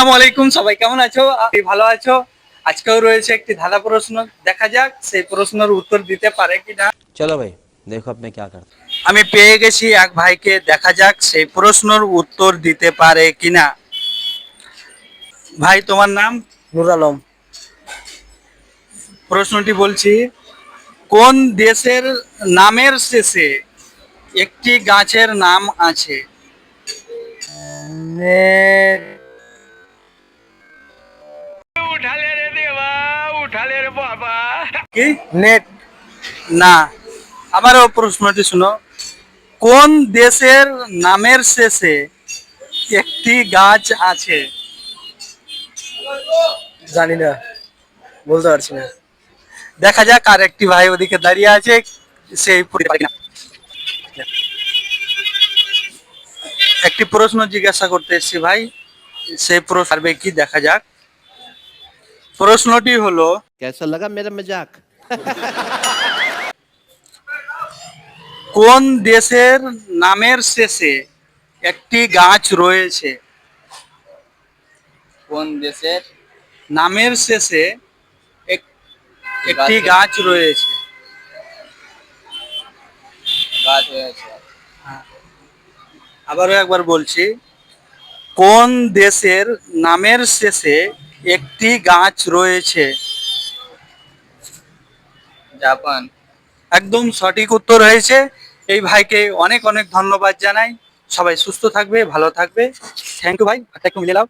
আসসালামু আলাইকুম, সবাই কেমন আছো? ভালো আছো? আজকেও রয়েছে একটি ধাঁধা প্রশ্ন, দেখা যাক সেই প্রশ্নের উত্তর দিতে পারে কিনা। चलो भाई देखो अब मैं क्या करता আমি পেয়ে গেছি এক ভাইকে, দেখা যাক সেই প্রশ্নের উত্তর দিতে পারে কিনা। ভাই, তোমার নাম? নূর আলম। প্রশ্নটি বলছি, কোন দেশের নামের শেষে একটি গাছের নাম আছে? নেট। কি? নেট। না। আবারও প্রশ্নটি শুনো, কোন দেশের নামের শেষে একটি গাছ আছে? জানি না, বলতে পারছি না। দেখা যাক আর একটি ভাই ওদিকে দাঁড়িয়ে আছে, সেই একটি প্রশ্ন জিজ্ঞাসা করতে এসেছি ভাই, সেই প্রশ্ন পারবে কি দেখা যাক। প্রশ্নটি হলো, कैसा लगा मेरा मजाक কোন দেশের নামের শেষে একটি গাছ রয়েছে? কোন দেশের নামের শেষে একটি গাছ রয়েছে। গাছ হয়েছে? আবারও একবার বলছি, কোন দেশের নামের শেষে একটি গাছ রয়েছে? জাপান। একদম সঠিক উত্তর হয়েছে। এই ভাইকে অনেক অনেক ধন্যবাদ জানাই। সবাই সুস্থ থাকবে, ভালো থাকবে। থ্যাংক ইউ ভাই, হাতটা একটু মিলে নাও।